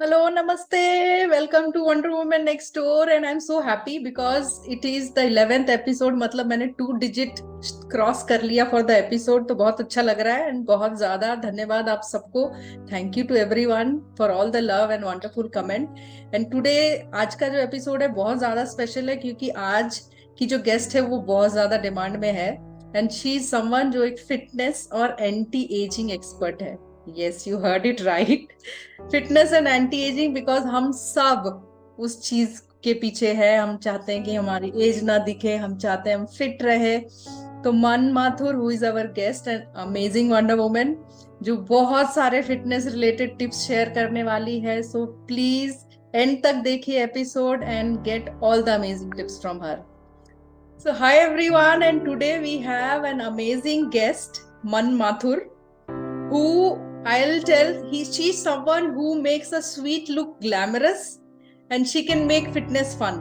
Hello, namaste. Welcome to Wonder Woman Next Door, and I'm so happy because it is the 11th episode. मतलब मैंने 2 digit cross कर लिया for the episode, तो बहुत अच्छा लग रहा है and बहुत ज्यादा धन्यवाद आप सबको. Thank you to everyone for all the love and wonderful comment. And today आज का जो episode है बहुत ज्यादा स्पेशल है क्योंकि आज की जो गेस्ट है वो बहुत ज्यादा डिमांड में है. एंड शी इज समवन जो एक फिटनेस और एंटी एजिंग एक्सपर्ट है. Yes, you heard it right. Fitness and anti ageing, because हम सब उस चीज के पीछे है. हम चाहते हैं कि हमारी एज ना दिखे, हम चाहते हैं हम फिट रहे. तो मन Mathur who is our guest and amazing wonder woman, जो बहुत सारे फिटनेस रिलेटेड टिप्स शेयर करने वाली है. सो प्लीज एंड तक देखिए episode and get all the amazing tips from her. So hi everyone, and today we have an amazing guest, Man Mathur, who I'll tell she's someone who makes a sweet look glamorous and she can make fitness fun.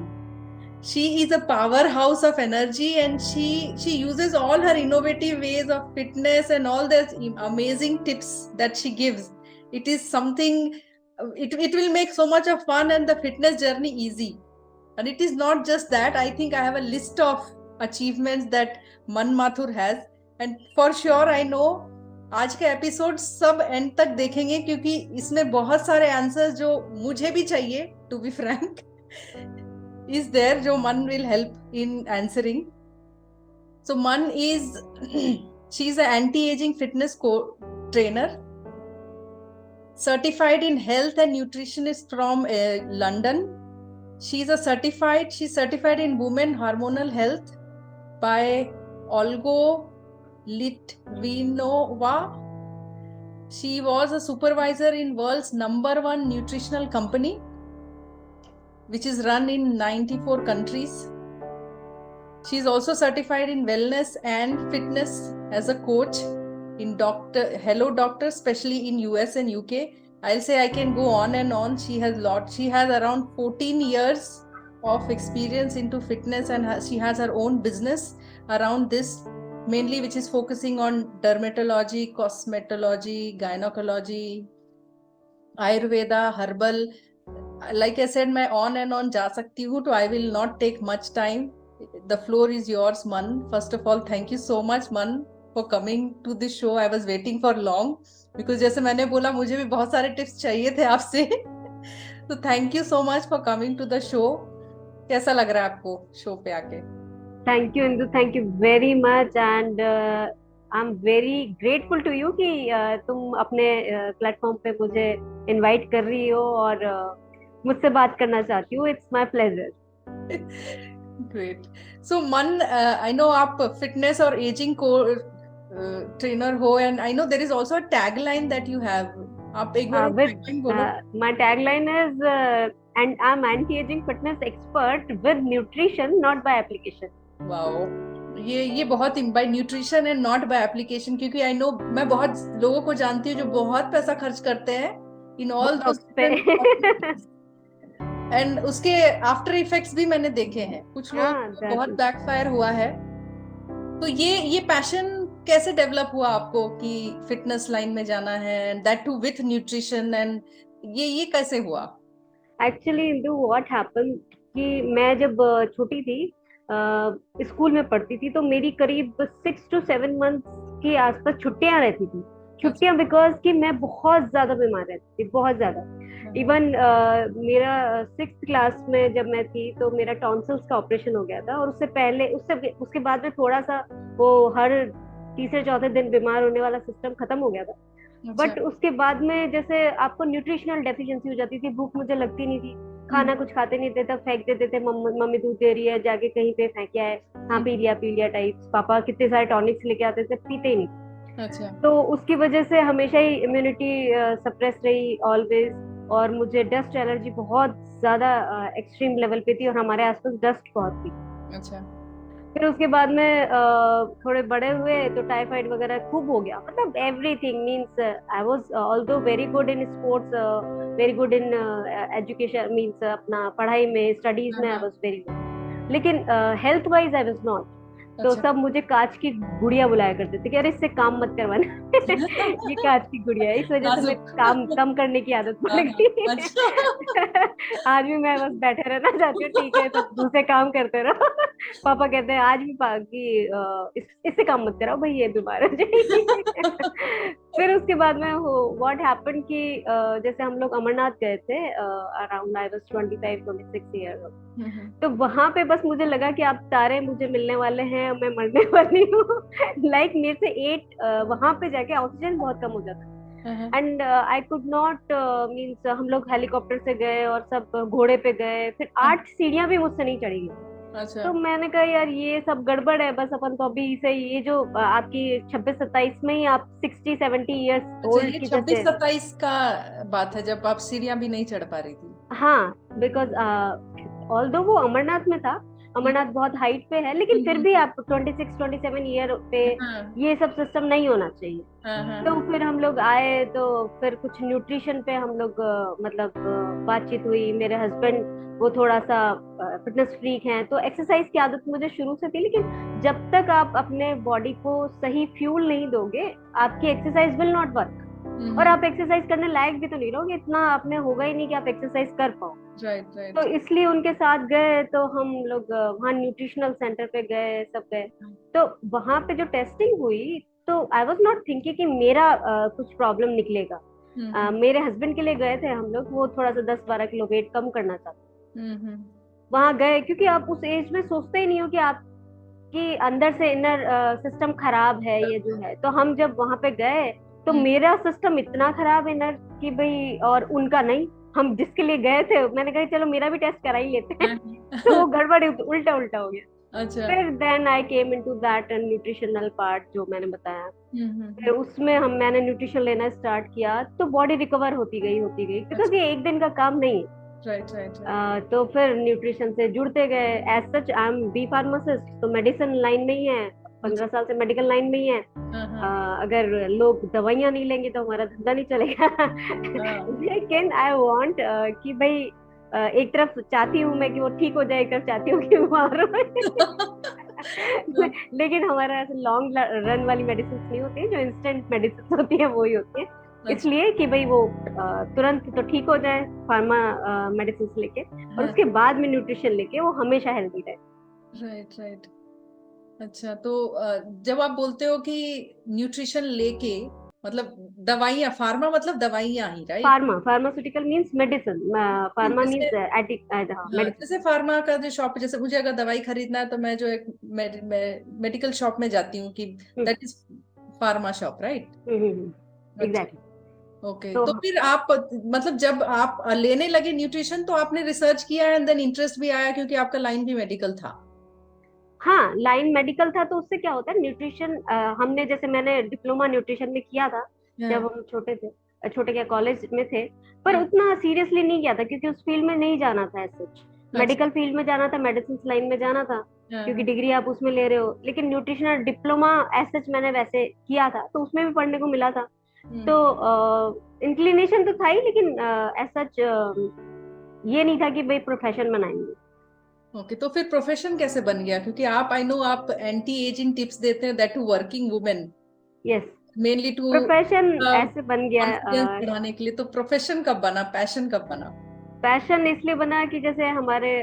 She is a powerhouse of energy and she uses all her innovative ways of fitness and all the amazing tips that she gives. It is something, it will make so much of fun and the fitness journey easy. And it is not just that. I think I have a list of achievements that Man Mathur has. And for sure I know आज का episode सब and तक देखेंगे क्योंकि इसमें बहुत सारे answers जो मुझे भी चाहिए, to be frank, is there, जो Mann will help in answering. So Mann is she is an anti-aging fitness trainer, certified in health and nutritionist from London. She's certified in women hormonal health by Olgo Litvinova. She was a supervisor in world's #1 nutritional company, which is run in 94 countries. She is also certified in wellness and fitness as a coach in Hello Doctor, especially in US and UK. I'll say I can go on and on. She has around 14 years of experience into fitness, and she has her own business around this, mainly which is focusing on dermatology, cosmetology, gynecology, Ayurveda, herbal. Like I said, मैं on and on जा सकती हूँ, तो I will not take much time. The floor is yours, Man. First of all, thank you so much, Man, for coming to this show. I was waiting for long because जैसे मैंने बोला मुझे भी बहुत सारे टिप्स चाहिए थे आपसे. तो thank you so much for coming to the show. कैसा लग रहा है आपको शो पे आके? Thank you Indu, thank you very much and I am very grateful to you कि तुम अपने प्लेटफॉर्म पे मुझे इनवाइट कर रही हो और मुझसे बात करना चाहती हो. It's my pleasure. Great. So Mann, I know आप फिटनेस और एजिंग को ट्रेनर हो, and I know there is also a tagline that you have. आप एक बार विद टैगलाइन बोलो. My tagline is and I am anti ageing fitness expert with nutrition not by application. Wow, ये बहुत by nutrition and not by application, क्योंकि I no मैं बहुत लोगों को जानती हूँ जो बहुत पैसा खर्च करते हैं इन ऑल दोस पे एंड उसके आफ्टर इफेक्ट्स भी मैंने देखे हैं. कुछ लोगों हाँ, को बहुत बैकफायर हुआ है. तो ये पैशन कैसे डेवलप हुआ आपको कि फिटनेस लाइन में जाना है, and that too with nutrition, and ये कैसे हुआ? एक्चुअली इंदु व्हाट हैपन कि मैं जब छोटी थी, स्कूल में पढ़ती थी, तो मेरी करीब 6 to 7 मंथ के आसपास छुट्टियां रहती थी. छुट्टियां बिकॉज कि मैं बहुत ज्यादा बीमार रहती थी, बहुत ज्यादा. इवन मेरा 6th क्लास में जब मैं थी तो मेरा टॉन्सिल्स का ऑपरेशन हो गया था, और उससे पहले उसके बाद में थोड़ा सा वो हर तीसरे चौथे दिन बीमार होने वाला सिस्टम खत्म हो गया था. बट उसके बाद में जैसे आपको न्यूट्रिशनल डेफिशिएंसी हो जाती थी, भूख मुझे लगती नहीं थी, खाना कुछ खाते नहीं थे, तब फेंक देते थे, मम्मी दूध दे रही है, जाके कहीं पे फेंक आए, हाँ पी लिया टाइप्स. पापा कितने सारे टॉनिक्स लेके आते थे, पीते ही नहीं. अच्छा. तो उसकी वजह से हमेशा ही इम्यूनिटी सप्रेस रही ऑलवेज. और मुझे डस्ट एलर्जी बहुत ज्यादा एक्सट्रीम लेवल पे थी, और हमारे आसपास डस्ट बहुत थी. अच्छा. फिर उसके बाद में थोड़े बड़े हुए तो टाइफाइड वगैरह खूब हो गया. मतलब everything means I was although very good in sports, very good in education, means अपना पढ़ाई में, स्टडीज में आई वाज वेरी गुड, लेकिन health wise I was not. तो अच्छा। सब मुझे कांच की गुड़िया बुलाया करते थे कि अरे इससे काम मत करवाना। ये कांच की गुड़िया है, इस वजह से मैं नाजुक। काम कम करने की आदत पड़ हाँ हाँ। गई। अच्छा। आज भी मैं बस बैठे रहना चाहती हूँ, ठीक है सब दूसरे काम करते रहो। पापा कहते हैं आज भी कि इससे काम मत कराओ भाई, ये बीमार हो जाएगी। फिर उसके बाद में वो व्हाट हैपेंड कि जैसे हम लोग अमरनाथ गए थे, अराउंड आई वाज 25-26 ईयर। हम्म। तो वहां पे बस मुझे लगा कि अब तारे मुझे मिलने वाले हैं, मैं मरने वाली हूँ। लाइक मेरे से 8 वहां पे जाके ऑक्सीजन बहुत कम हो जाता है। हाँ, and I could not means हम लोग हेलीकॉप्टर से गए और सब घोड़े पे गए, फिर हाँ, 8 सीढ़ियां भी मुझसे नहीं चढ़ी गई। अच्छा। तो मैंने कहा यार ये सब गड़बड़ है, बस अपन तो अभी से ये जो आपकी 26-27 में ही आप 60-70 ईयर्स अच्छा, ओल्ड ये की छब्बीस जैसे। सत्ताईस का बात है जब आप सीढ़ियां भी नहीं चढ़ पा रही थी। हाँ, बिकॉज ऑल्दो वो अमरनाथ में था, हम्म, अमरनाथ बहुत हाइट पे है, लेकिन फिर भी आप 26-27 ईयर पे हाँ ये सब सिस्टम नहीं होना चाहिए। हाँ हाँ तो हाँ। फिर हम लोग आए, तो फिर कुछ न्यूट्रिशन पे हम लोग मतलब बातचीत हुई। मेरे हस्बैंड वो थोड़ा सा फिटनेस फ्रीक हैं, तो एक्सरसाइज की आदत मुझे शुरू से थी, लेकिन जब तक आप अपने बॉडी को सही फ्यूल नहीं दोगे, आपकी एक्सरसाइज विल नॉट वर्क। और आप एक्सरसाइज करने लायक भी तो नहीं रहोगे, इतना आप में होगा ही नहीं कि आप एक्सरसाइज कर पाओ। राइट तो राइट। इसलिए उनके साथ गए, तो हम लोग वहाँ न्यूट्रिशनल सेंटर पे गए, सब गए। तो वहां पे जो टेस्टिंग हुई, तो आई वॉज नॉट थिंकिंग कि मेरा कुछ प्रॉब्लम निकलेगा। हम्म मेरे हस्बैंड के लिए गए थे हम लोग, वो थोड़ा सा 10-12 किलो वेट कम करना चाहते। हम्म। वहां गए क्योंकि आप उस एज में सोचते ही नहीं हो कि आपकी अंदर से इनर सिस्टम खराब है ये जो है। तो हम जब वहां पे गए, तो हम्म, मेरा सिस्टम इतना खराब इनर कि भाई, और उनका नहीं। हम जिसके लिए गए थे, मैंने कहा चलो मेरा भी टेस्ट करा ही लेते हैं। तो हाँ, वो गड़बड़ उल्टा उल्टा हो गया। अच्छा। फिर then I came into that nutritional part जो मैंने बताया। फिर हम्म। उसमें मैंने न्यूट्रिशन लेना स्टार्ट किया, तो बॉडी रिकवर होती गई, बिकॉज अच्छा। ये एक दिन का काम नहीं है। Right right right. तो फिर न्यूट्रिशन से जुड़ते गए। As such I am B pharmacist, तो मेडिसिन लाइन में ही है, 15 साल से मेडिकल लाइन में ही है। हाँ हाँ अगर लोग दवाइयां नहीं लेंगे तो हमारा धंधा नहीं चलेगा। हाँ। लेकिन आई वांट कि भाई एक तरफ चाहती हूँ मैं कि वो ठीक हो जाए, एक तरफ चाहती हूँ कि बीमार हो। लेकिन हमारा ऐसे लॉन्ग रन वाली मेडिसिन नहीं होती है, जो इंस्टेंट मेडिसिन होती है वही होती है। अच्छा। इसलिए कि भाई वो तुरंत तो ठीक हो जाए फार्मा मेडिसिन लेके, और हाँ। उसके बाद में न्यूट्रिशन लेके वो हमेशा हेल्दी रहे। Right right. अच्छा, तो जब आप बोलते हो कि न्यूट्रिशन लेके, मतलब दवाइयाँ, फार्मा मतलब दवाइयाँ ही, right? Pharma, pharmaceutical means medicine, pharma जैसे, मींस हाँ, मेडिसिन। जैसे फार्मा का जो शॉप, जैसे मुझे अगर दवाई खरीदना है तो मैं जो एक मेडिकल शॉप में जाती हूँ, कि that is pharma shop, right? अच्छा। एग्जैक्टली। ओके, तो तो फिर आप, मतलब जब आप लेने लगे न्यूट्रिशन, तो आपने रिसर्च किया एंड देन इंटरेस्ट भी आया, क्योंकि आपका लाइन भी मेडिकल था। हाँ, लाइन मेडिकल था, तो उससे क्या होता है न्यूट्रिशन, हमने जैसे मैंने डिप्लोमा न्यूट्रिशन में किया था हाँ जब हम छोटे थे, छोटे क्या कॉलेज में थे। पर हाँ। उतना सीरियसली नहीं किया था, क्योंकि उस फील्ड में नहीं जाना था ऐसे। अच्छा। मेडिकल फील्ड में जाना था, मेडिसिन लाइन में जाना था, हाँ क्योंकि हाँ। डिग्री आप उसमें ले रहे हो। लेकिन न्यूट्रिशनल डिप्लोमा ऐसे मैंने वैसे किया था, तो उसमें भी पढ़ने को मिला था। हम्म। तो इंक्लिनेशन तो था ही, लेकिन ऐसा ये नहीं था कि भाई प्रोफेशन बनाएंगे। ओके, तो फिर प्रोफेशन कैसे बन गया? क्योंकि आप, आई नो, आप एंटी एजिंग टिप्स देते हैं, that too working women, yes, mainly to profession ऐसे बन गया। कॉन्फिडेंस बढ़ाने के लिए। तो प्रोफेशन कब बना, पैशन कब बना? पैशन इसलिए बना कि जैसे हमारे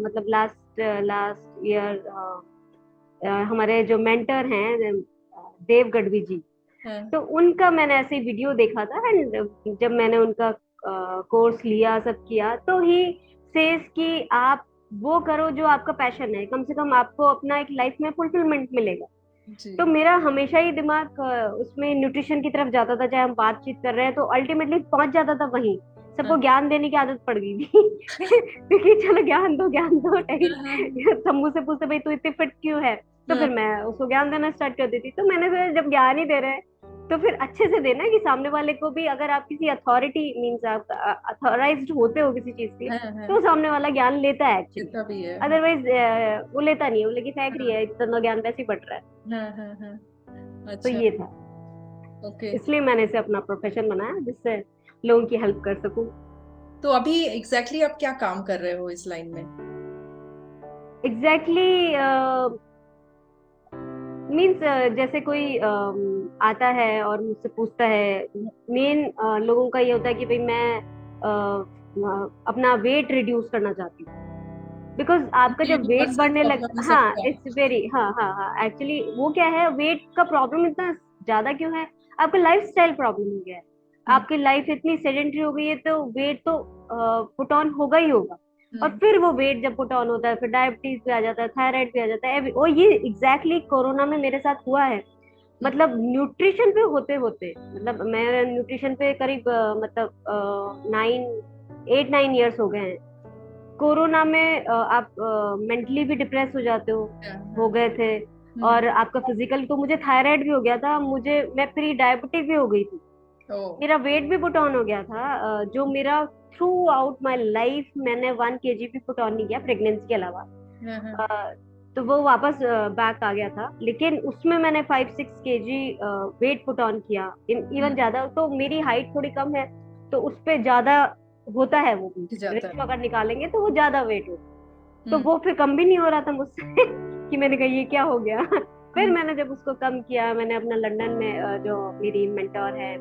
मतलब लास्ट लास्ट ईयर हमारे जो मेंटर हैं देव गढ़वी जी, हाँ। तो उनका मैंने ऐसे ही वीडियो देखा था। एंड जब मैंने उनका कोर्स लिया, सब किया, तो ही सेज कि आप वो करो जो आपका पैशन है, कम से कम आपको अपना एक लाइफ में फुलफिलमेंट मिलेगा। तो जी। मेरा हमेशा ही दिमाग उसमें न्यूट्रिशन की तरफ जाता था, चाहे हम बातचीत कर रहे हैं तो अल्टीमेटली पहुंच जाता था वहीं। सबको हाँ ज्ञान देने की आदत पड़ गई थी। क्योंकि चलो ज्ञान दो, ज्ञान दो हाँ हाँ टाइम। सब मुझसे पूछते भाई तू इतनी फिट क्यों है, तो हाँ। फिर मैं उसको ज्ञान देना स्टार्ट कर देती। तो मैंने फिर जब ज्ञान ही दे रहे हैं, तो फिर अच्छे से देना, कि सामने वाले को भी, अगर आप किसी अथॉरिटी मीन्स आप अथॉराइज्ड होते हो किसी चीज के, हाँ हाँ तो हाँ, सामने वाला ज्ञान लेता है एक्चुअली। ऐसा भी है, हाँ अदरवाइज वो लेता नहीं है, वो लेके फेंक रही हाँ है, इतना ज्ञान वैसे ही बढ़ रहा है। हाँ हाँ हाँ। तो अच्छा। ये था, ओके। इसलिए मैंने इसे अपना प्रोफेशन बनाया, जिससे लोगों की हेल्प कर सकूं। तो अभी एग्जैक्टली exactly आप क्या काम कर रहे हो इस लाइन में? एग्जैक्टली exactly, मीन्स जैसे कोई आता है और मुझसे पूछता है, मेन लोगों का ये होता है कि भाई मैं अपना वेट रिड्यूस करना चाहती हूँ, बिकॉज आपका ये जब तो वेट पर्सनल बढ़ने लग, प्रॉब्लम है हाँ सबका। इट्स वेरी, हाँ हाँ हाँ, एक्चुअली वो क्या है, वेट का प्रॉब्लम इतना ज्यादा क्यों है, आपका लाइफ स्टाइल प्रॉब्लम हो गया है, हम्म। आपकी लाइफ इतनी सेडेंटरी हो गई है, तो वेट तो पुट ऑन होगा ही होगा। और हम्म। फिर वो वेट जब पुट ऑन होता है, फिर डायबिटीज भी आ जाता है, थायराइड भी आ जाता है, और ये एग्जैक्टली कोरोना में मेरे साथ हुआ है। हम्म। मतलब न्यूट्रिशन पे होते होते, मतलब मैं न्यूट्रिशन पे करीब मतलब 9 8 9 इयर्स हो गए हैं। कोरोना में आप मेंटली भी डिप्रेस हो जाते हो हाँ। गए थे। हम्म। और आपका फिजिकल तो, मुझे थायराइड भी हो गया था, मुझे मैं प्री डायबिटिक भी हो गई थी, ओ। मेरा वेट भी पुट ऑन हो गया था। जो मेरा थ्रू आउट माई लाइफ मैंने 1 kg भी पुट ऑन नहीं किया प्रेगनेंसी के अलावा। हाँ हाँ। अ, तो वो वापस बैक आ गया था, लेकिन उसमें मैंने 5 6 kg वेट पुट ऑन किया, इवन हम्म। ज्यादा, तो मेरी हाइट थोड़ी कम है, तो उस पे ज्यादा होता है, वो भी दिख जाता रेशियो है। अगर निकालेंगे तो वो ज्यादा वेट हो, तो हम्म। वो फिर कम भी नहीं हो रहा था मुझसे कि मैंने कहा ये क्या हो गया फिर हम्म। मैंने जब उसको कम किया, मैंने अपना लंदन में जो मेरी मेंटोर है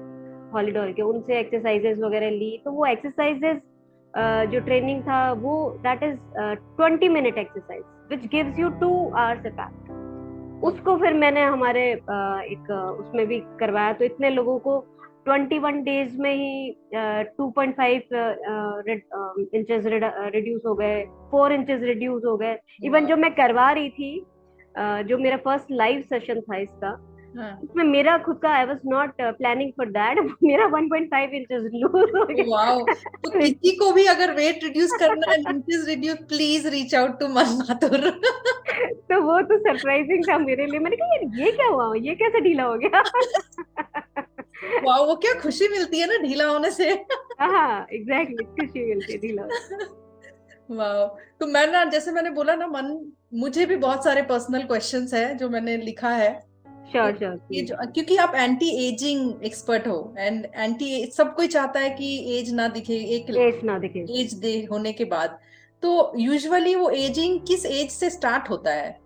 हॉलीडोर के, उनसे एक्सरसाइजेस वगैरह ली, तो वो एक्सरसाइजेस जो ट्रेनिंग था वो, that is 20 minute exercise which gives you 2 hours effect. उसको फिर मैंने हमारे एक उसमें भी करवाया, तो इतने लोगों को 21 डेज में ही 2.5 इंचेस रिड्यूस हो गए, 4 इंचेस रिड्यूस हो गए। इवन जो मैं करवा रही थी, जो मेरा फर्स्ट लाइव सेशन था इसका, हाँ। उसमें मेरा खुद का, I was not planning for that मेरा 1.5 इंचेस लूज हो वाओ। तो गया किसी को भी अगर वेट रिड्यूस करना है, inches reduce, please reach out to Mann Mathur. तो वो तो सरप्राइजिंग था मेरे लिए, मैंने कहा यार ये क्या हुआ, ये कैसे ढीला हो गया वाओ, वो क्या खुशी मिलती है ना ढीला होने से। हाँ एग्जैक्टली, खुशी मिलती है ढीला होने वाओ। तो मैं ना, जैसे मैंने बोला ना, मन, मुझे भी बहुत सारे पर्सनल क्वेश्चंस है जो मैंने लिखा है। से। तो श्योर श्योर ये प्लीज। जो, क्योंकि आप एंटी एजिंग एक्सपर्ट हो, एंड एंटी, सब कोई चाहता है कि एज ना दिखे एक एज ना दिखे। एज दे होने के बाद। तो यूजुअली वो एजिंग किस एज से स्टार्ट होता है?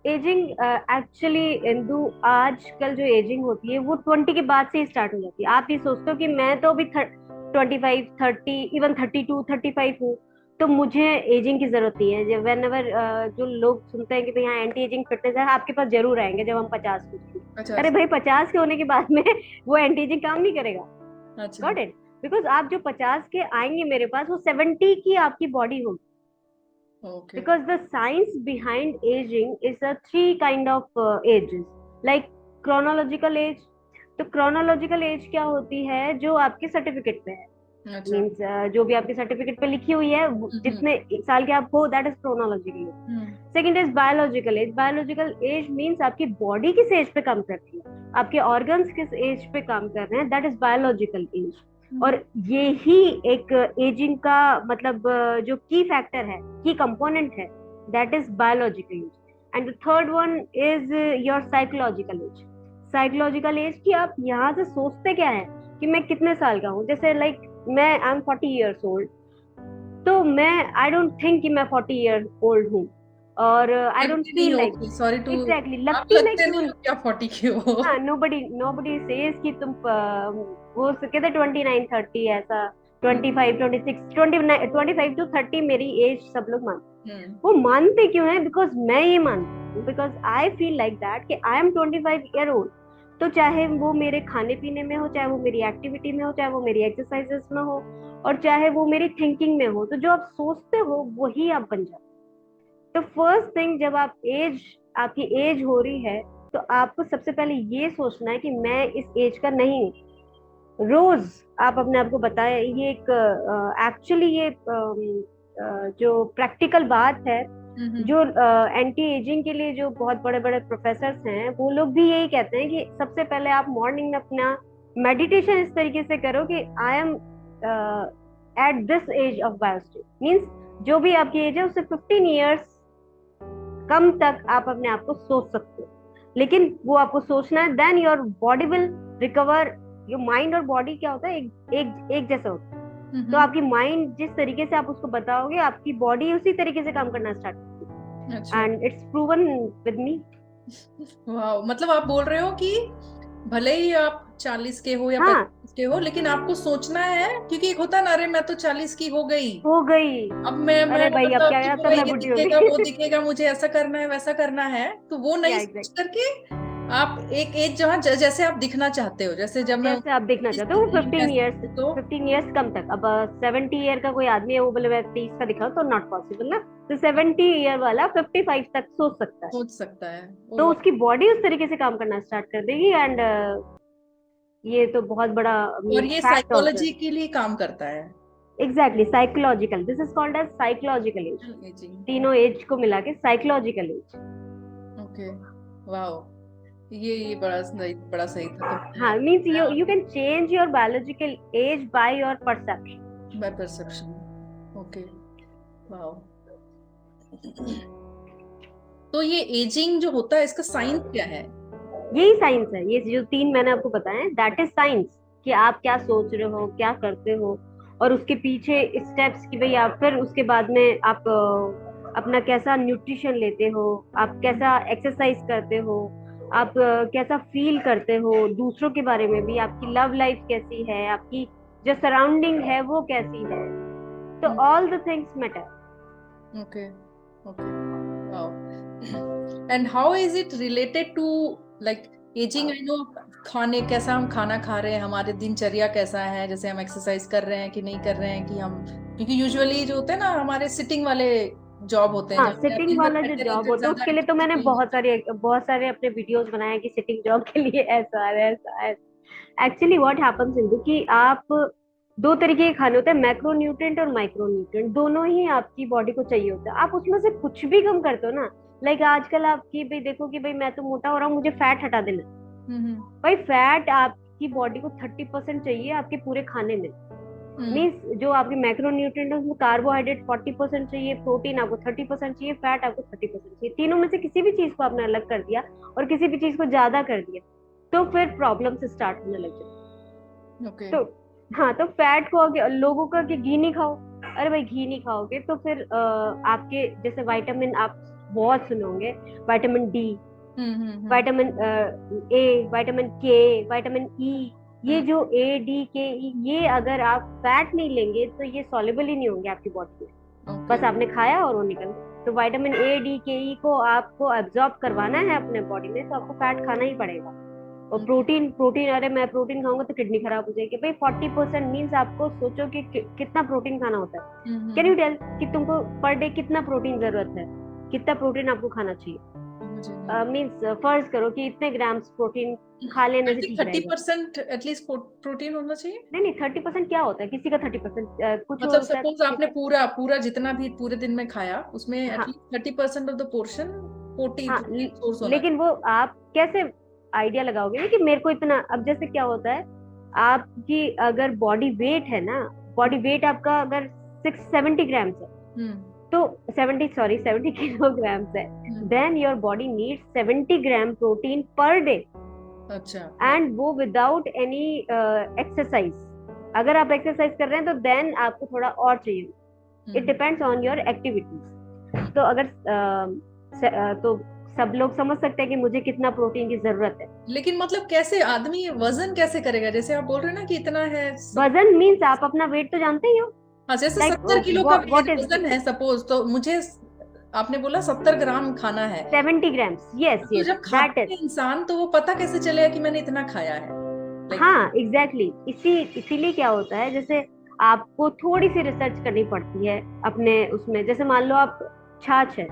एजिंग एक्चुअली इंदु, आजकल जो एजिंग होती है वो 20 के बाद से ही स्टार्ट हो जाती है। आप ये सोचते हो कि मैं तो अभी 25 30, इवन 32 35 हूँ, तो मुझे एजिंग की जरूरत नहीं है। जब वेन एवर जो लोग सुनते हैं कि भाई हाँ एंटी एजिंग फिटनेस है, आपके पास जरूर आएंगे जब हम 50 के होंगे। अच्छा। अरे भाई 50 के होने के बाद में वो एंटी एजिंग काम नहीं करेगा। अच्छा। Got it. बिकॉज आप जो 50 के आएंगे मेरे पास, वो 70 की आपकी बॉडी होगी। Okay. Because the science behind aging is a three kind of ages, like chronological age। तो chronological age क्या होती है, जो आपके सर्टिफिकेट पे है, अच्छा। मीन्स जो भी आपके सर्टिफिकेट पे लिखी हुई है, हम्म। जितने साल के आप हो, that is chronological age। Hmm. Second is biological as. Biological age means आपकी बॉडी किस एज पे काम करती है, आपके ऑर्गन्स किस एज पे काम कर रहे हैं, दैट इज बायोलॉजिकल एज। और ये ही एक एजिंग का मतलब जो की फैक्टर है, की कंपोनेंट है, that is biological age. And the third one is your psychological age. Psychological age की आप यहाँ से सोचते क्या है कि मैं कितने साल का हूँ, जैसे लाइक मैं आई एम 40 years old, तो मैं आई डोंट थिंक कि मैं 40 years old हूँ, और आई डोंट लगते नहीं फील हो, लाइक, सॉरी टू, एग्जैक्टली आप लगती मैं लगते क्यों नहीं नहीं। हो क्या 40 के हो। हाँ, नोबडी नोबडी सेज कि तुम वो कहते 29 30 ऐसा, 25 26 25 to 30 मेरी एज सब लोग मानते। हम्म। वो मानते क्यों है, बिकॉज मैं ये मानती हूँ, because I feel like that कि आई एम 25 year old। तो चाहे वो मेरे खाने पीने में हो, चाहे वो मेरी एक्टिविटी में हो, चाहे वो मेरी एक्सरसाइजेस में हो, और चाहे वो मेरी थिंकिंग में हो, तो जो आप सोचते हो वही आप बन जाते हो। तो फर्स्ट थिंग, जब आप एज, आपकी एज हो रही है, तो आपको सबसे पहले ये सोचना है कि मैं इस एज का नहीं हूँ। रोज आप अपने आप को बताएं, ये एक एक्चुअली ये जो प्रैक्टिकल बात है, हम्म। जो एंटी एजिंग के लिए जो बहुत बड़े बड़े प्रोफेसर्स हैं, वो लोग भी यही कहते हैं कि सबसे पहले आप मॉर्निंग में अपना मेडिटेशन इस तरीके से करो कि I am at this age of biostat, means जो भी आपकी एज है उससे 15 years कम तक आप अपने आप को सोच सकते हो। लेकिन वो आपको सोचना है, then your body will recover. Your mind और बॉडी क्या होता है, एक जैसा होता है। तो आपकी माइंड जिस तरीके से आप उसको बताओगे, आपकी बॉडी उसी तरीके से काम करना स्टार्ट करती है। अच्छा। And it's proven with me. वाह, मतलब आप बोल रहे हो कि भले ही आप 40 के हो या हाँ 45 के हो, लेकिन आपको सोचना है, क्योंकि एक होता है ना, अरे मैं तो 40 की हो गई, हो गई, अब मैं अरे भाई अब मतलब क्या कि है, तब पूरा मैं ये बुढ़ी हो दिखेगा वो गई। दिखेगा, मुझे ऐसा करना है वैसा करना है, तो वो नहीं या सोच एग्जैक्ट, करके आप एक एज जहाँ जैसे आप दिखना चाहते हो, जैसे जब मैं जैसे आप देखना 30 चाहते की हो थी 15 वैसे ईयर्स, थी, तो 15 ईयर्स कम तक। अब 70 ईयर का कोई आदमी है, वो बोले मैं 30 का दिखाऊं, तो नॉट पॉसिबल ना। तो 70 ईयर वाला 55 तक सोच सकता है, सोच सकता है। ओ तो वाह। उसकी बॉडी उस तरीके से काम करना स्टार्ट कर देगी। एंड ये तो बहुत बड़ा और मीन ये फैक्ट ऑल्सो है। साइकोलॉजी के लिए काम करता है। Exactly, psychological, this is called age psychological age. Ageing. तीनों एज को मिला के साइकोलॉजिकल एज। ओके। वाह, ये बड़ा सही था, तो हाँ, means you can change your biological age by your perception. By perception. Okay. वाह। तो ये एजिंग जो होता है, इसका साइंस क्या है? यही साइंस है, ये जो तीन मैंने आपको बताया, दैट इज साइंस। कि आप क्या सोच रहे हो, क्या करते हो, और उसके पीछे स्टेप्स कि भाई आप फिर उसके बाद में आप अपना कैसा न्यूट्रिशन लेते हो, आप कैसा एक्सरसाइज करते हो, आप कैसा फील करते हो दूसरों के बारे में भी, आपकी लव लाइफ कैसी है, आपकी जो सराउंडिंग है वो कैसी है, तो all the things matter. Okay. Okay. Wow. And how is it related to like ageing? I know, खाने कैसा हम खाना खा रहे हैं, हमारे दिनचर्या कैसा है, जैसे हम एक्सरसाइज कर रहे हैं कि नहीं कर रहे हैं, कि हम, क्योंकि यूजुअली जो होते हैं ना हमारे सिटिंग वाले जॉब होते हैं, हाँ, जहाँ पे आप सिटिंग दिन भर वाला जो बैठे जॉब रहते हैं, होता है ज्यादा उसके लिए तो मैंने एक्टिविटी नहीं होती। बहुत सारे अपने वीडियोस बनाए हैं कि सिटिंग जॉब के लिए ऐसा है, ऐसा है। एक्चुअली व्हाट हैपेंस सिंधु कि आप, दो तरीके के खाने होते हैं, मैक्रो न्यूट्रिएंट और माइक्रो न्यूट्रिएंट, दोनों ही आपकी बॉडी को चाहिए होता है। आप उसमें से कुछ भी कम करते हो ना, लाइक आजकल आपकी भाई देखो कि भाई मैं तो मोटा हो रहा हूँ, मुझे फैट हटा देना है। हम्म। भाई फैट आपकी बॉडी को 30% चाहिए आपके पूरे खाने में। हम्म। मीन्स जो आपके मैक्रो न्यूट्रिएंट है उसमें कार्बोहाइड्रेट 40% चाहिए, प्रोटीन आपको 30% चाहिए, फैट आपको 30% चाहिए। तीनों में से किसी भी चीज को आपने अलग कर दिया और किसी भी चीज को ज्यादा कर दिया, तो फिर प्रॉब्लम से स्टार्ट होने लग जाए। ओके। तो हाँ, तो फैट को आगे लोगों का कि घी नहीं खाओ, अरे भाई घी नहीं खाओगे तो फिर आपके जैसे विटामिन आप बहुत सुने होंगे, vitamin D, hmm. Vitamin A, vitamin के, विटामिन ई, ये हम्म। जो ए डी के ई, ये अगर आप फैट नहीं लेंगे तो ये सॉल्युबल ही नहीं होंगे आपकी बॉडी में। ओके। बस आपने खाया और वो निकल गया। तो विटामिन ए डी के ई को आपको एब्जॉर्ब करवाना है अपने बॉडी में, तो आपको फैट खाना ही पड़ेगा। और प्रोटीन, अरे मैं प्रोटीन खाऊंगा तो किडनी खराब हो जाएगी। भाई 40% मीन्स आपको सोचो कि कितना प्रोटीन खाना होता है। Can hmm. यू टेल कि तुमको पर डे कितना प्रोटीन जरूरत है, कितना प्रोटीन आपको खाना चाहिए? मुझे नहीं। मीन्स फर्ज करो कि इतने ग्राम्स प्रोटीन खा लेने आई से थिंक ठीक थर्टी रहेगा। परसेंट एटलीस्ट प्रोटीन होना चाहिए। नहीं नहीं, 30% क्या होता है, किसी का 30%, कुछ मतलब होता है सपोज आपने किसी। पूरा पूरा जितना भी पूरे दिन में खाया, उसमें हाँ एटलीस्ट 30% ऑफ द पोर्शन हाँ, प्रोटीन सोर्स होना लेकिन वो आप कैसे आइडिया लगाओगे ना कि मेरे को इतना, अब जैसे क्या होता है, आपकी अगर बॉडी वेट है ना, बॉडी वेट आपका अगर 670 ग्राम्स है, चाहिए। तो 70 किलोग्राम्स है, hmm. Then your body needs 70 gram protein per day, अच्छा। एंड वो विदाउट एनी एक्सरसाइज। अगर आप एक्सरसाइज कर रहे हैं तो देन आपको थोड़ा और चाहिए। It hmm. Depends on your activities. तो अगर तो सब लोग समझ सकते हैं कि मुझे कितना प्रोटीन की जरूरत है। लेकिन मतलब कैसे आदमी वजन कैसे करेगा? जैसे आप बोल रहे हैं ना कि इतना है वजन मीन्स आप अपना वेट तो जानते ही हो, हाँ, जैसे लाइक 70 किलो का व्हाट इज वजन है सपोज, तो मुझे आपने बोला 70 ग्राम खाना है, 70 ग्राम्स, यस तो यस, जब दैट खाता इज। है इंसान, तो वो पता कैसे चलेगा कि मैंने इतना खाया है? लाइक। हाँ एग्जैक्टली, इसीलिए क्या होता है, जैसे आपको थोड़ी सी रिसर्च करनी पड़ती है अपने उसमें। जैसे मान लो आप, छाछ है,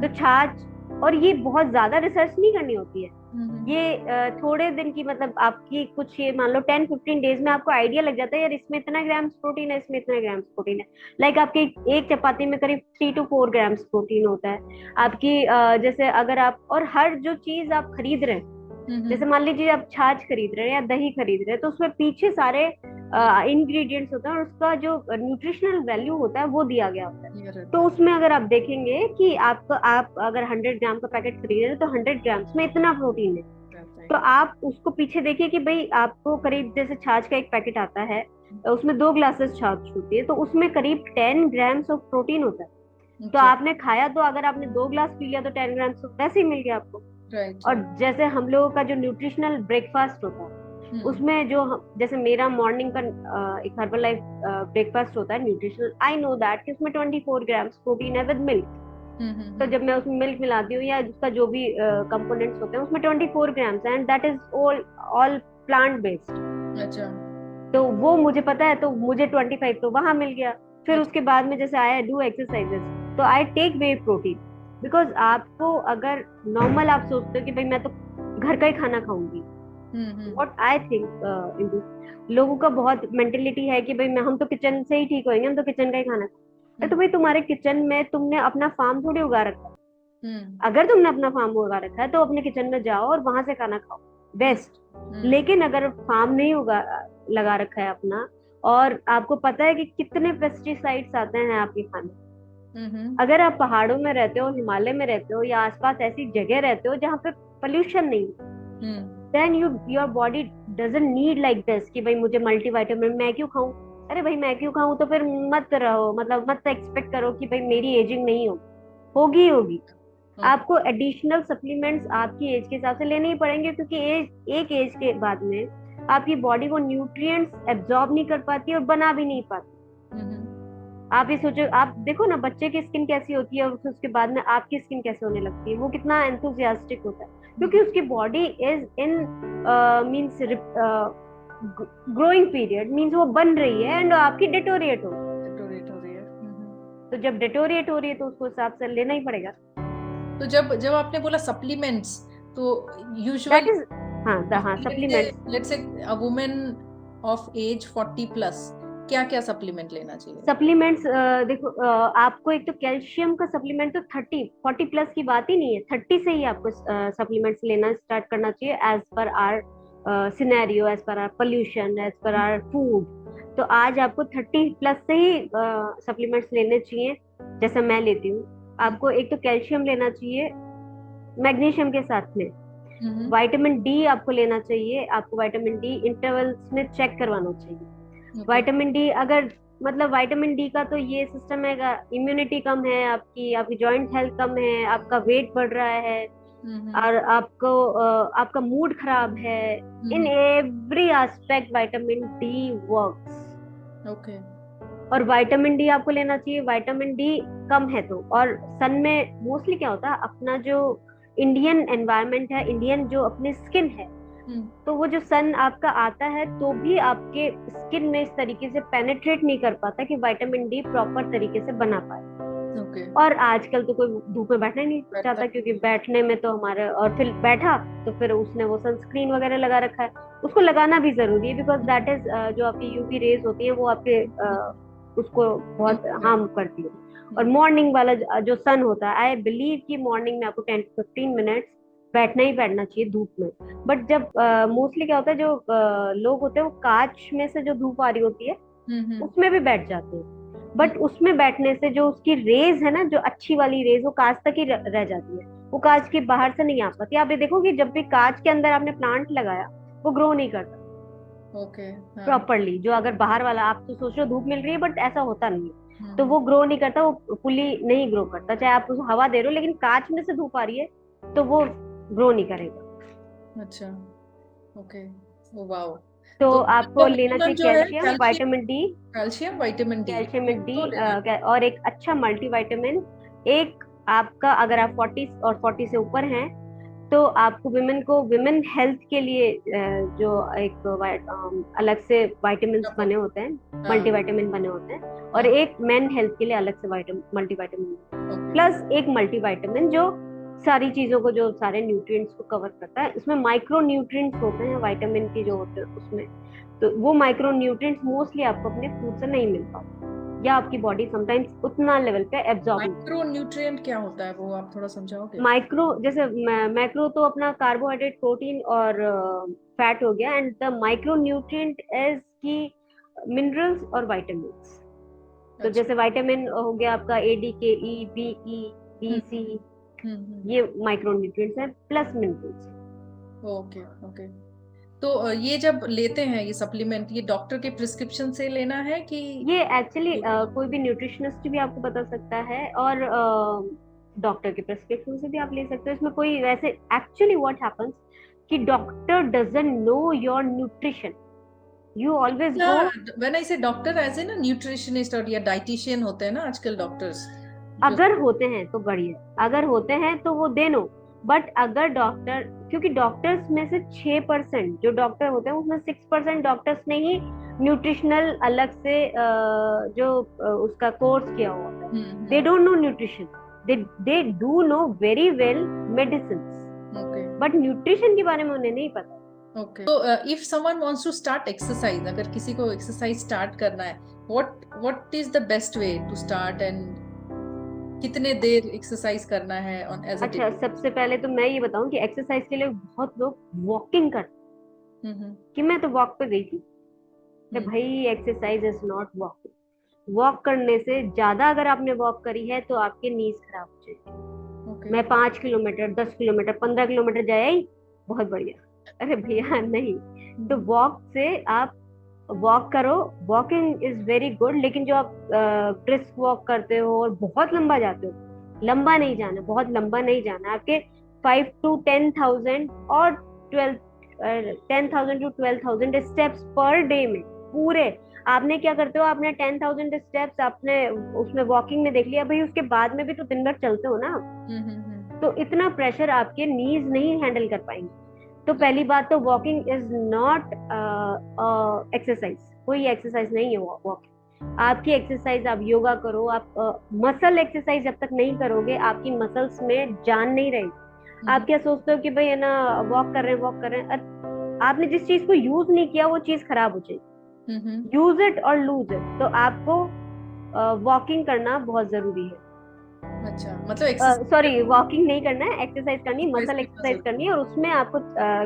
तो छाछ, और ये बहुत ज्यादा रिसर्च नहीं करनी होती है। ये थोड़े दिन की, मतलब आपकी कुछ, ये मान लो 10-15 डेज में आपको आइडिया लग जाता है, यार इसमें इतना ग्राम्स प्रोटीन है, इसमें इतना ग्राम्स प्रोटीन है। लाइक आपकी एक चपाती में करीब 3 to 4 ग्राम्स प्रोटीन होता है आपकी। जैसे अगर आप, और हर जो चीज आप खरीद रहे हैं, जैसे मान लीजिए आप छाछ खरीद रहे हैं या दही खरीद रहे हैं, तो उसमें पीछे सारे इंग्रेडिएंट्स होते हैं और उसका जो न्यूट्रिशनल वैल्यू होता है वो दिया गया होता है। तो उसमें अगर आप देखेंगे कि आपको, आप अगर 100 ग्राम का पैकेट खरीद रहे हैं तो 100 ग्राम्स में इतना प्रोटीन है। तो आप उसको पीछे देखिए कि भाई आपको करीब, जैसे छाछ का एक पैकेट आता है, उसमें 2 ग्लासेस छाछ होती है, तो उसमें करीब 10 ग्राम्स ऑफ प्रोटीन होता है। तो आपने खाया, तो अगर आपने 2 ग्लास पी लिया तो 10 ग्राम्स तो वैसे ही मिल गया आपको। राइट। और जैसे हम लोगों का जो न्यूट्रिशनल ब्रेकफास्ट होता है उसमें जो जैसे मेरा मॉर्निंग का एक हर्बल लाइफ ब्रेकफास्ट होता है न्यूट्रिशनल, आई नो दैट कि उसमें 24 ग्राम्स प्रोटीन है विद मिल्क। तो जब मैं उसमें मिल्क मिलाती हूँ या उसका जो भी कंपोनेंट्स होते हैं उसमें 24 grams and that is all plant based. अच्छा। तो वो मुझे पता है, तो मुझे 25 तो वहां मिल गया। फिर अच्छा। उसके बाद में जैसे आई डू एक्सरसाइजेस तो I take whey protein, because आपको अगर नॉर्मल आप सोचते हो कि भाई मैं तो घर का ही खाना खाऊंगी, व्हाट आई थिंक इंदु, लोगों का बहुत मेंटेलिटी है कि भाई मैं हम तो किचन से ही ठीक होएंगे, हम तो किचन का ही खाना खाएंगे। तो भाई तुम्हारे किचन में तुमने अपना फार्म थोड़ी उगा रखा है। अगर तुमने अपना फार्म उगा रखा है तो अपने किचन में जाओ और वहां से खाना खाओ, बेस्ट। लेकिन अगर फार्म नहीं उगा लगा रखा है अपना, और आपको पता है कि कितने पेस्टिसाइड्स आते हैं आपके खाने, अगर आप पहाड़ों में रहते हो, हिमालय में रहते हो या आसपास ऐसी जगह रहते हो जहाँ पे पोल्यूशन नहीं, then your body doesn't need like this कि भाई मुझे मल्टीविटामिन मैं क्यों खाऊं। अरे भाई मैं क्यों खाऊं, तो फिर मत रहो, मतलब मत एक्सपेक्ट करो कि भाई मेरी एजिंग नहीं होगी होगी। आपको एडिशनल सप्लीमेंट्स आपकी एज के हिसाब से लेने ही पड़ेंगे, क्योंकि एक एज के बाद में आपकी बॉडी वो न्यूट्रिएंट्स एब्जॉर्ब नहीं कर पाती और बना भी नहीं पाती। आप ये सोचो, आप देखो ना बच्चे की स्किन कैसी होती है और उसके बाद में आपकी स्किन कैसे होने लगती है, वो कितना एंथुसियास्टिक होता है, क्योंकि उसकी body is in means growing period, means वो बन रही है एंड आपकी डिटोरिएट हो रही है। तो जब डिटोरिएट हो रही है तो उसको हिसाब से लेना ही पड़ेगा। तो जब जब आपने बोला सप्लीमेंट्स, तो दैट यूजुअली इज हाँ supplements. Let's say a woman of as 40+ क्या क्या सप्लीमेंट लेना चाहिए? सप्लीमेंट्स देखो, आपको एक तो कैल्शियम का सप्लीमेंट तो 30-40+ की बात ही नहीं है, 30 से ही आपको सप्लीमेंट्स लेना स्टार्ट करना चाहिए, as per our scenario, as per our pollution, as per our food. तो आज आपको 30+ से ही सप्लीमेंट्स लेने चाहिए, जैसे मैं लेती हूँ। आपको एक तो कैल्शियम लेना चाहिए मैग्नीशियम के साथ में, विटामिन डी आपको लेना चाहिए, आपको विटामिन डी इंटरवल्स में चेक करवाना चाहिए। विटामिन डी अगर मतलब विटामिन डी का तो ये सिस्टम है, इम्यूनिटी कम है आपकी जॉइंट हेल्थ कम है, आपका वेट बढ़ रहा है और आपका मूड खराब है, in every aspect vitamin D works. Okay. और विटामिन डी आपको लेना चाहिए, विटामिन डी कम है तो। और सन में मोस्टली क्या होता है, अपना जो इंडियन एनवायरनमेंट है, इंडियन जो अपनी स्किन है, तो वो जो सन आपका आता है तो भी आपके स्किन में इस तरीके से पेनिट्रेट नहीं कर पाता कि विटामिन डी प्रॉपर तरीके से बना पाए। और आजकल तो कोई धूप में बैठना ही नहीं चाहता, क्योंकि बैठने में तो हमारे, और फिर बैठा तो फिर उसने वो सनस्क्रीन वगैरह लगा रखा है, उसको लगाना भी जरूरी है, बिकॉज दैट इज जो आपकी यूवी रेज होती है वो आपके उसको बहुत हार्म करती है। और मॉर्निंग वाला जो सन होता है, आई बिलीव कि मॉर्निंग में आपको 10 to 15 मिनट्स बैठना ही बैठना चाहिए धूप में। बट जब मोस्टली क्या होता है, जो लोग होते हैं वो कांच में से जो धूप आ रही होती है उसमें भी बैठ जाते हैं, बट उसमें बैठने से जो उसकी रेज है ना, जो अच्छी वाली रेज, वो कांच तक ही रह जाती है, वो कांच के बाहर से नहीं आ पाती। आप ये देखोगे जब भी कांच के अंदर आपने प्लांट लगाया वो ग्रो नहीं करता प्रॉपरली। जो अगर बाहर वाला आप तो सोच रहे हो धूप मिल रही है, बट ऐसा होता नहीं है, तो वो ग्रो नहीं करता, वो फुली नहीं ग्रो करता, चाहे आप उसको हवा दे रहे हो, लेकिन कांच में से धूप आ रही है तो वो ग्रो नहीं करेगा। अच्छा, ओके, वाओ। तो आपको लेना चाहिए calcium, vitamin D, vitamin D और एक अच्छा मल्टीविटामिन। एक आपका अगर आप 40 और 40 से ऊपर हैं तो आपको विमेन हेल्थ के लिए जो एक अलग से विटामिन बने होते हैं, मल्टीविटामिन बने होते हैं, और एक मेन हेल्थ के लिए अलग से मल्टीविटामिन, प्लस एक मल्टीविटामिन जो सारी चीजों को, जो सारे न्यूट्रिएंट्स को कवर करता है। इसमें माइक्रो न्यूट्रिएंट्स होते हैं विटामिन की जो होते हैं उसमें, तो वो माइक्रो न्यूट्रिएंट्स मोस्टली आपको अपने फूड से नहीं मिल पाते, या आपकी बॉडी समटाइम्स उतना लेवल पे एब्जॉर्ब। माइक्रो न्यूट्रिएंट क्या होता है, वो आप थोड़ा समझाओगे? माइक्रो जैसे मैक्रो तो अपना कार्बोहाइड्रेट, प्रोटीन और फैट हो गया, and the micro nutrient is की मिनरल्स और विटामिन्स। तो जैसे विटामिन हो गया आपका ए, डी, के, ई, बी, ई, बी, सी, ये माइक्रो न्यूट्रिएंट्स है, प्लस मिनरल्स। Okay okay. तो ये जब लेते हैं ये सप्लीमेंट, ये डॉक्टर के प्रिस्क्रिप्शन से लेना है कि ये एक्चुअली कोई भी न्यूट्रिशनिस्ट भी आपको बता सकता है, और डॉक्टर के प्रिस्क्रिप्शन से भी आप ले सकते हो, इसमें कोई वैसे एक्चुअली व्हाट हैपेंस कि doctor doesn't know your nutrition, you always go. When I से डॉक्टर एज ए ना न्यूट्रिशनिस्ट और या डाइटिशियन होते हैं ना आजकल डॉक्टर्स जो। अगर होते हैं तो बढ़िया, अगर होते हैं तो वो दे नो, बट अगर डॉक्टर, क्योंकि डॉक्टर्स में से 6% जो डॉक्टर होते हैं उसमें 6% डॉक्टर्स ने ही न्यूट्रिशनल अलग से उसका कोर्स किया हुआ है, they don't know nutrition, they do know very well medicine, but nutrition के बारे में उन्हें नहीं पता। Okay. So, if someone wants to start exercise, अगर किसी को exercise start करना है, what is the best way to start and कितने देर exercise करना है on as a अच्छा, सबसे पहले तो मैं ये बताऊं कि एक्सरसाइज के लिए बहुत लोग वॉकिंग करते हैं, कि मैं तो वॉक पे गई थी, भाई exercise is not walking. Walk करने से ज्यादा अगर आपने वॉक करी है तो आपके नीज खराब हो जाएगी। मैं 5 किलोमीटर 10 किलोमीटर 15 किलोमीटर जाया ही, बहुत बढ़िया। अरे भैया नहीं, तो वॉक से आप वॉक करो, वॉकिंग इज वेरी गुड, लेकिन जो आप ब्रिस्क वॉक करते हो और बहुत लंबा जाते हो, लंबा नहीं जाना, बहुत लंबा नहीं जाना, आपके 5 to 10,000 और 10,000 to 12,000 स्टेप्स पर डे में पूरे। आपने क्या करते हो, आपने 10,000 स्टेप्स आपने उसमें वॉकिंग में देख लिया, भाई उसके बाद में भी तो दिन भर चलते हो ना, तो इतना प्रेशर आपके नीज नहीं हैंडल कर पाएंगे। तो पहली बात तो वॉकिंग इज नॉट एक्सरसाइज, कोई एक्सरसाइज नहीं है वॉकिंग। आपकी एक्सरसाइज, आप योगा करो, आप मसल एक्सरसाइज जब तक नहीं करोगे आपकी मसल्स में जान नहीं रहेगी। आप क्या सोचते हो कि भाई है ना वॉक कर रहे हैं, आपने जिस चीज को यूज नहीं किया वो चीज खराब हो जाएगी। यूज इट और लूज इट, तो आपको वॉकिंग करना बहुत जरूरी है। अच्छा, मतलब सॉरी, वॉकिंग नहीं करना है, एक्सरसाइज करनी, मसल एक्सरसाइज करनी है। और उसमें आपको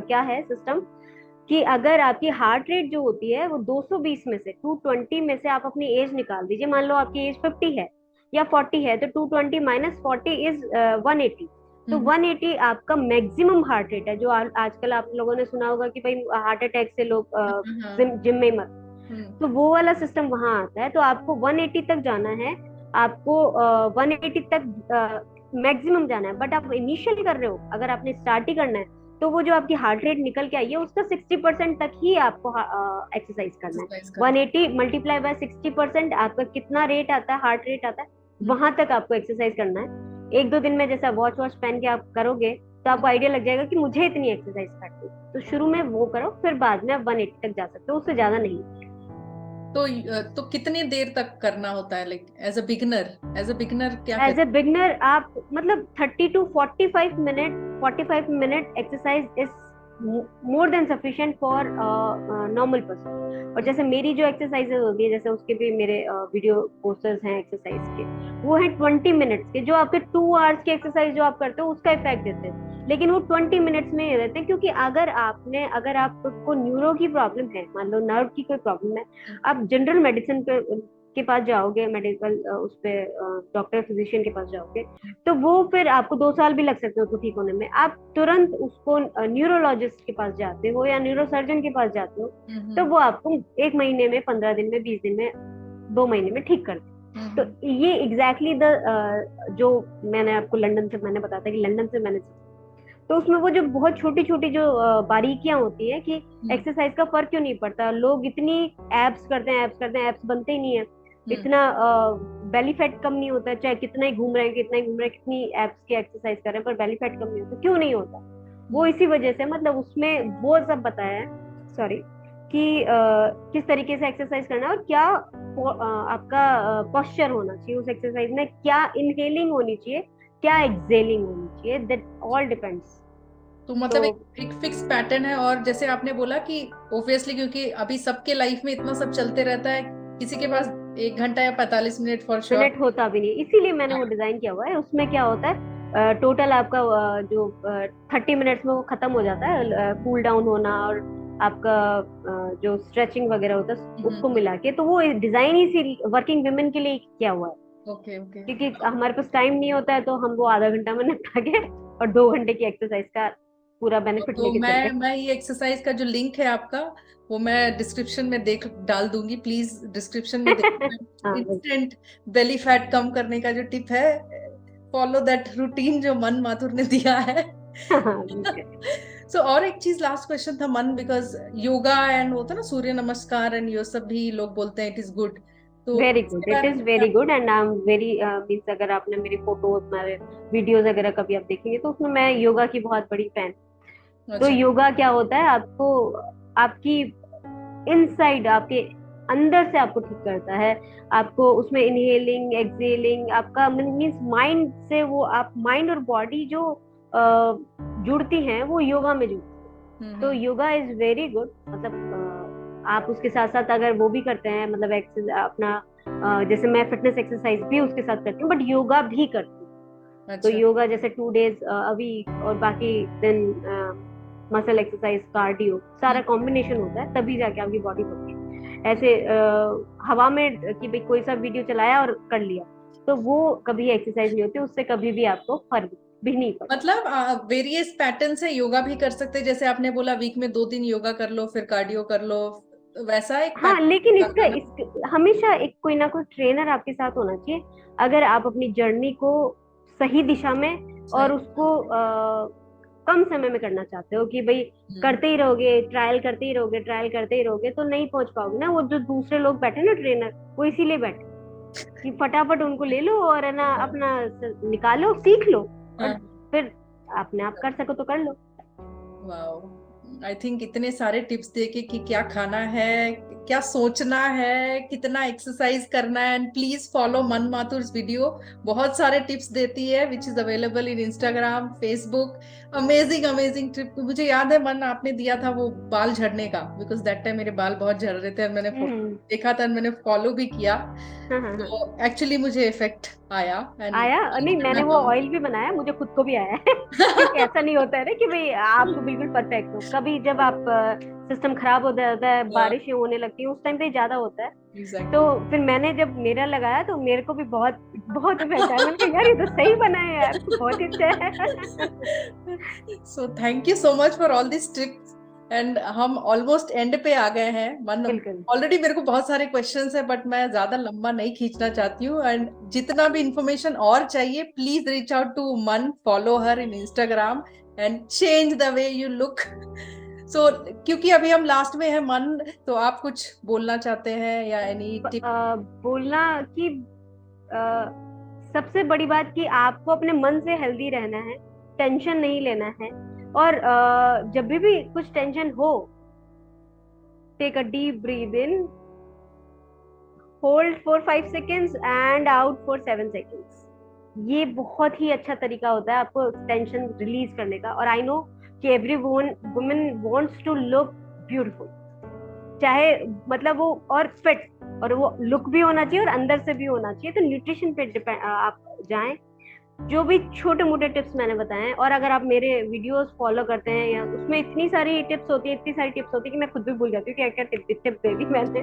क्या है सिस्टम कि अगर आपकी हार्ट रेट जो होती है वो 220 में से 220 में से आप अपनी एज निकाल दीजिए, मान लो आपकी एज 50 है या 40 है, तो 220 माइनस 40 इज 180। तो 180 आपका मैक्सिमम हार्ट रेट है। जो आजकल आप लोगों ने सुना होगा कि भाई हार्ट अटैक से लोग जिम में मत, तो वो वाला सिस्टम वहां आता है। तो आपको 180 तक जाना है, आपको 180 तक मैक्सिमम जाना है। बट आप इनिशियल कर रहे हो, अगर आपने स्टार्ट ही करना है, तो वो जो आपकी हार्ट रेट निकल के आई है उसका 60% तक ही आपको एक्सरसाइज करना है। 180 मल्टीप्लाई बाय 60% आपका कितना रेट आता है, हार्ट रेट आता है, वहां तक आपको एक्सरसाइज करना है। 1-2 दिन में जैसा वॉच पहन के आप करोगे तो आपको आइडिया लग जाएगा कि मुझे इतनी एक्सरसाइज करनी है। तो शुरू में वो करो, फिर बाद में आप 180 तक जा सकते हो, उससे ज्यादा नहीं। तो कितनी देर तक करना होता है, लाइक एज अ बिगिनर क्या एज ए बिगनर आप मतलब 30 to 45 minute exercise is more than sufficient for normal person. और जैसे मेरी जो एक्सरसाइजेज होती है, जैसे उसके भी मेरे वीडियो पोस्टर्स हैं एक्सरसाइज के, वो है 20 मिनट्स के। जो आपके 2 आवर्स की एक्सरसाइज जो आप करते हो उसका इफेक्ट देते हैं, लेकिन वो 20 मिनट्स में ही रहते हैं। क्योंकि अगर आपको न्यूरो की प्रॉब्लम है, मान लो नर्व की कोई प्रॉब्लम है, आप जनरल मेडिसिन के पास जाओगे, मेडिकल उस पे डॉक्टर फिजिशियन के पास जाओगे, तो वो फिर आपको 2 साल भी लग सकते हो उसको ठीक होने में। आप तुरंत उसको न्यूरोलॉजिस्ट के पास जाते हो या न्यूरोसर्जन के पास जाते हो, तो वो आपको 1 महीने में, 15 दिन में, 20 दिन में, 2 महीने में ठीक कर दे। तो ये एग्जैक्टली जो मैंने आपको लंदन से मैंने बताया था कि लंदन से मैंने, तो उसमें वो जो बहुत छोटी छोटी जो बारीकियां होती है कि एक्सरसाइज का फर्क क्यों नहीं पड़ता। लोग इतनी एब्स करते हैं, एब्स बनते ही नहीं है, इतना बेली फैट कम नहीं होता, चाहे कितना ही घूम रहे हैं, कितनी एब्स की एक्सरसाइज कर रहे हैं, पर बेली फैट कम नहीं होता। क्यों नहीं होता? वो इसी वजह से, मतलब उसमें वो सब बताया है, सॉरी, कि किस तरीके से एक्सरसाइज करना है और क्या आपका पोस्चर होना चाहिए उस एक्सरसाइज में, क्या इनहेलिंग होनी चाहिए, क्या एक्सेलिंग होनी चाहिए, दैट ऑल डिपेंड्स। तो मतलब एक फिक्स पैटर्न है। और जैसे आपने बोला कि ऑब्वियसली क्योंकि अभी सबके लाइफ में इतना सब चलते रहता है, किसी के पास 1 घंटा या 45 मिनट फॉर श्योर मिनट होता भी नहीं, इसीलिए मैंने वो डिजाइन किया हुआ है। उसमें क्या होता है, टोटल आपका जो 30 मिनट्स में वो खत्म हो जाता है, कूल डाउन होना और आपका जो स्ट्रेचिंग वगैरह होता है उसको मिला के। तो वो डिजाइन ही वर्किंग वुमेन के लिए किया हुआ है। Okay okay. क्योंकि हमारे पास टाइम नहीं होता है, तो हम वो आधा घंटा में निपटा के और 2 घंटे की एक्सरसाइज का पूरा बेनिफिट तो लेके चलते हैं। मैं ये एक्सरसाइज का जो लिंक है आपका, वो मैं डिस्क्रिप्शन में डाल दूंगी। प्लीज डिस्क्रिप्शन में देखना। हाँ, इंस्टेंट बेली फैट कम करने का जो टिप है फॉलो दैट रूटीन जो मन माथुर ने दिया है। सो और एक चीज, लास्ट क्वेश्चन था मन, बिकॉज योगा एंड होता है ना सूर्य नमस्कार एंड ये सब भी लोग बोलते हैं इट इज गुड, तो वेरी गुड, इसके इट बारे इज में क्या? Very good and I am very means अगर आपने मेरी फोटोज मेरे वीडियोस वगैरह कभी आप देखेंगे तो उसमें मैं योगा की बहुत बड़ी फैन। तो अच्छा। योगा क्या होता है, आपको आपकी इनसाइड, आपके अंदर से आपको ठीक करता है। आपको उसमें इनहेलिंग एक्सहेलिंग, आपका मीन्स माइंड से वो आप माइंड और बॉडी जो जुड़ती हैं वो योगा में जुड़ती है। तो hmm. Yoga is very good. मतलब आप उसके साथ साथ अगर वो भी करते हैं, मतलब एक्सरसाइज अपना जैसे मैं फिटनेस एक्सरसाइज भी उसके साथ करती हूँ, बट योगा भी करती हूँ। तो अच्छा। योगा जैसे 2 days अ वीक, और बाकी दिन मसल एक्सरसाइज, कार्डियो, सारा कॉम्बिनेशन होता है, तभी जाके आपकी बॉडी बनती है। ऐसे हवा में कि भाई कोई सा वीडियो चलाया और कर लिया, तो वो कभी एक्सरसाइज नहीं होती, उससे कभी भी आपको फर्क भी नहीं पड़ता। मतलब वेरियस पैटर्न से योगा भी कर सकते हैं, जैसे आपने बोला वीक में 2 दिन योगा कर लो फिर कार्डियो कर लो, वैसा एक हाँ, लेकिन पैटर्न का ना? हमेशा एक कोई ना कोई ट्रेनर आपके साथ होना चाहिए, अगर आप अपनी जर्नी को सही दिशा में सही। और उसको कम समय में करना चाहते हो कि भाई हम्म। करते ही रहोगे, ट्रायल करते ही रहोगे, ट्रायल करते ही रहोगे, तो नहीं पहुंच पाओगे ना। वो जो दूसरे लोग बैठे ना ट्रेनर, वो इसीलिए बैठे कि फटाफट उनको ले लो और है ना अपना निकालो, सीख लो, और हाँ। फिर अपने आप कर सको तो कर लो। वाओ, आई थिंक इतने सारे टिप्स देके कि क्या खाना है, क्या सोचना है, कितना एक्सरसाइज करना है, एंड प्लीज फॉलो मन माथुर्स वीडियो। बहुत सारे टिप्स देती है which is available in Instagram, Facebook. Amazing amazing tip. मुझे याद है मन आपने दिया था वो बाल झड़ने का, बिकॉज दैट टाइम मेरे बाल बहुत झड़ रहे थे और मैंने हम्म। देखा था, मैंने फॉलो भी किया, हाँ हाँ हाँ। तो एक्चुअली मुझे इफेक्ट आया एंड आया? नहीं, मैंने वो ऑयल भी बनाया, मुझे खुद को भी आया है। क्योंकि ऐसा नहीं होता है ना कि भाई आप तो बिल्कुल परफेक्ट हो, कभी जब आप सिस्टम खराब हो जाता है, बारिशें होने लगती है, उस टाइम पे ज्यादा होता है। तो एग्जैक्टली। फिर मैंने जब मेरा लगाया तो मेरे को भी बहुत बहुत इफेक्ट आया। मैंने कहा यार, ये तो सही बना है यार, बहुत ही अच्छा है। So thank you so much for all this tips, and हम ऑलमोस्ट एंड पे आ गए हैं मन। बिल्कुल। ऑलरेडी मेरे को बहुत सारे क्वेश्चंस है बट मैं ज्यादा लंबा नहीं खींचना चाहती हूँ, एंड जितना भी इंफॉर्मेशन और चाहिए please reach out to Mann, follow her in Instagram and change the way you look. So क्योंकि अभी हम लास्ट में है मन, तो आप कुछ बोलना चाहते हैं या एनी टिप? बोलना कि अ, सबसे बड़ी बात कि आपको अपने मन से हेल्दी रहना है, टेंशन नहीं लेना है। और जब भी कुछ टेंशन हो, take a deep breath in, hold for 5 seconds and out for 7 seconds। ये बहुत ही अच्छा तरीका होता है आपको टेंशन रिलीज करने का। और आई नो कि every woman wants to look beautiful, चाहे मतलब वो और फिट, और वो लुक भी होना चाहिए और अंदर से भी होना चाहिए। तो न्यूट्रिशन पे आप जाएं। जो भी छोटे मोटे टिप्स मैंने बताए हैं, और अगर आप मेरे वीडियोस फॉलो करते हैं, या उसमें इतनी सारी टिप्स होती है, इतनी सारी टिप्स होती है कि मैं खुद भी भूल जाती हूँ कि क्या क्या टिप दे दी मैंने।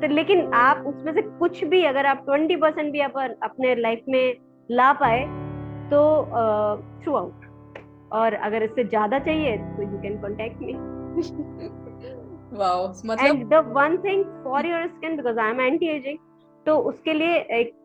तो लेकिन आप उसमें से कुछ भी, अगर आप 20% भी आप अपने लाइफ में ला पाए, तो थ्रू आउट। और अगर इससे ज्यादा चाहिए तो you can contact me. Wow, and मतलब the one thing for your skin, because I am anti ageing, तो उसके लिए एक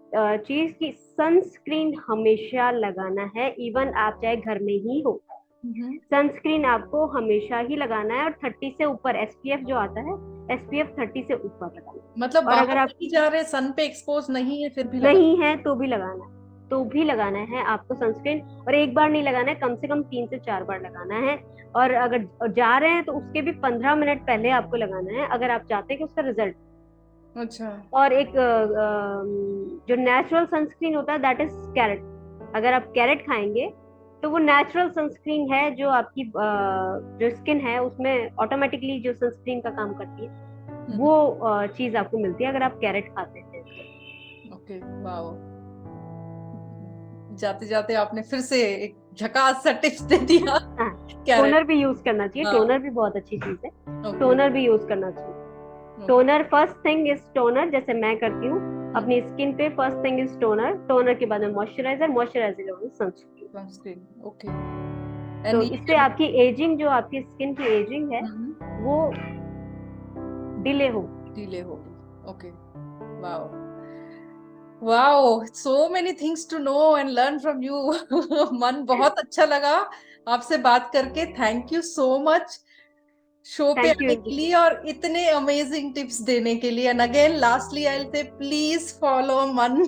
चीज की सनस्क्रीन हमेशा लगाना है, इवन आप चाहे घर में ही हो। सनस्क्रीन आपको हमेशा ही लगाना है, और 30 से ऊपर एसपीएफ जो आता है, एसपीएफ 30 से ऊपर लगाना मतलब है। और बाहर अगर आप नहीं जा रहे, सन पे एक्सपोज नहीं है, फिर भी लगा? नहीं है तो भी लगाना है, तो भी लगाना है आपको सनस्क्रीन। और एक बार नहीं लगाना है, कम से कम 3 से 4 बार लगाना है। और अगर जा रहे हैं तो उसके भी 15 मिनट पहले आपको लगाना है, अगर आप चाहते हैं कि उसका रिजल्ट। अच्छा। और एक जो नेचुरल सनस्क्रीन होता है, दैट इज कैरेट। अगर आप कैरेट खाएंगे तो वो नेचुरल सनस्क्रीन है, जो आपकी जो स्किन है उसमें ऑटोमेटिकली जो सनस्क्रीन का काम करती है, वो चीज आपको मिलती है अगर आप कैरेट खाते हैं। ओके। वाओ, जाते जाते आपने फिर से एक झकास सा टिप्स दे दिया। हाँ, कैरेट। टोनर भी यूज करना चाहिए, हाँ। टोनर भी बहुत अच्छी चीज है, ओके। टोनर भी यूज करना चाहिए। Okay. Toner, first thing is toner, जैसे मैं करती हूँ अपनी स्किन पे। First thing is toner, toner के बाद में मॉइस्चराइजर, मॉइस्चराइजर के बाद में सनस्क्रीन। सनस्क्रीन। ओके। तो एंड इससे ये आपकी एजिंग, जो आपकी स्किन की एजिंग है, वो डिले हो। डिले होगी। Okay. Wow, wow, so many things to know and learn from you. Mann बहुत अच्छा लगा आपसे बात करके। Thank you so much show पे थैंक यू आने इंदु। के लिए और इतने अमेजिंग टिप्स देने के लिए। And again lastly I will say please follow Mann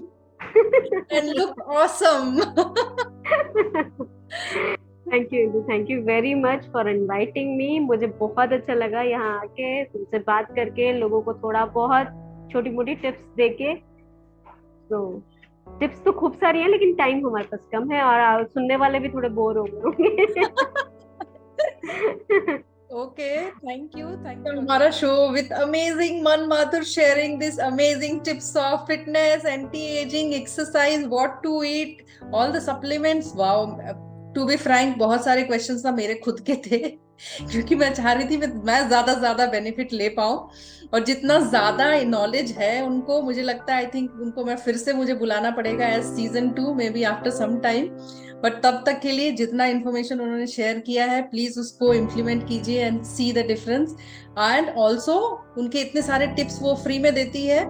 and look awesome. Thank you Indu, thank you very much for inviting me. मुझे बहुत अच्छा लगा यहाँ आके तुमसे बात करके, लोगों को थोड़ा बहुत छोटी मोटी टिप्स देके। तो टिप्स तो खूब सारी हैं, लेकिन टाइम हमारे पास कम है और सुनने वाले भी थोड़े बोर हो गए होंगे। Okay, thank you. हमारा show with amazing Mann Mathur sharing this amazing tips of fitness, anti ageing, exercise, what to eat, all the supplements. Wow, to be frank बहुत सारे क्वेश्चंस ना मेरे खुद के थे, क्योंकि मैं चाह रही थी मैं ज्यादा से ज्यादा बेनिफिट ले पाऊं। और जितना ज्यादा नॉलेज है उनको, मुझे लगता है आई थिंक उनको मैं फिर से मुझे बुलाना पड़ेगा as season 2, maybe after some time. But तब तक के लिए जितना इन्फॉर्मेशन उन्होंने शेयर किया है, प्लीज उसको इम्प्लीमेंट कीजिए and see the difference. And also उनके इतने सारे टिप्स वो फ्री में देती है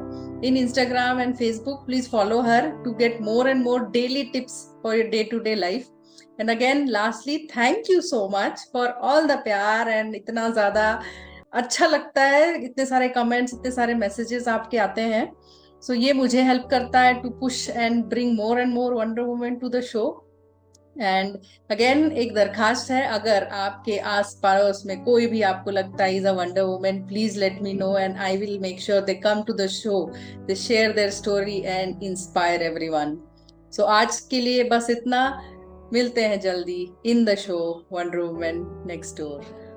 in Instagram and Facebook. Please follow her to get more and more daily tips for your day to day life. And again lastly thank you so much for all the प्यार। And इतना ज्यादा अच्छा लगता है, इतने सारे comments, इतने सारे मैसेजेस आपके आते हैं। सो ये मुझे हेल्प करता है to push and bring more and more wonder women to the show. And again एक दरखास्त है, अगर आपके आस पड़ोस में कोई भी आपको लगता है is a wonder women, please let me know and I will make sure they come to the show, they share their story and inspire everyone. So आज के लिए बस इतना। मिलते हैं जल्दी in the show wonder women next door.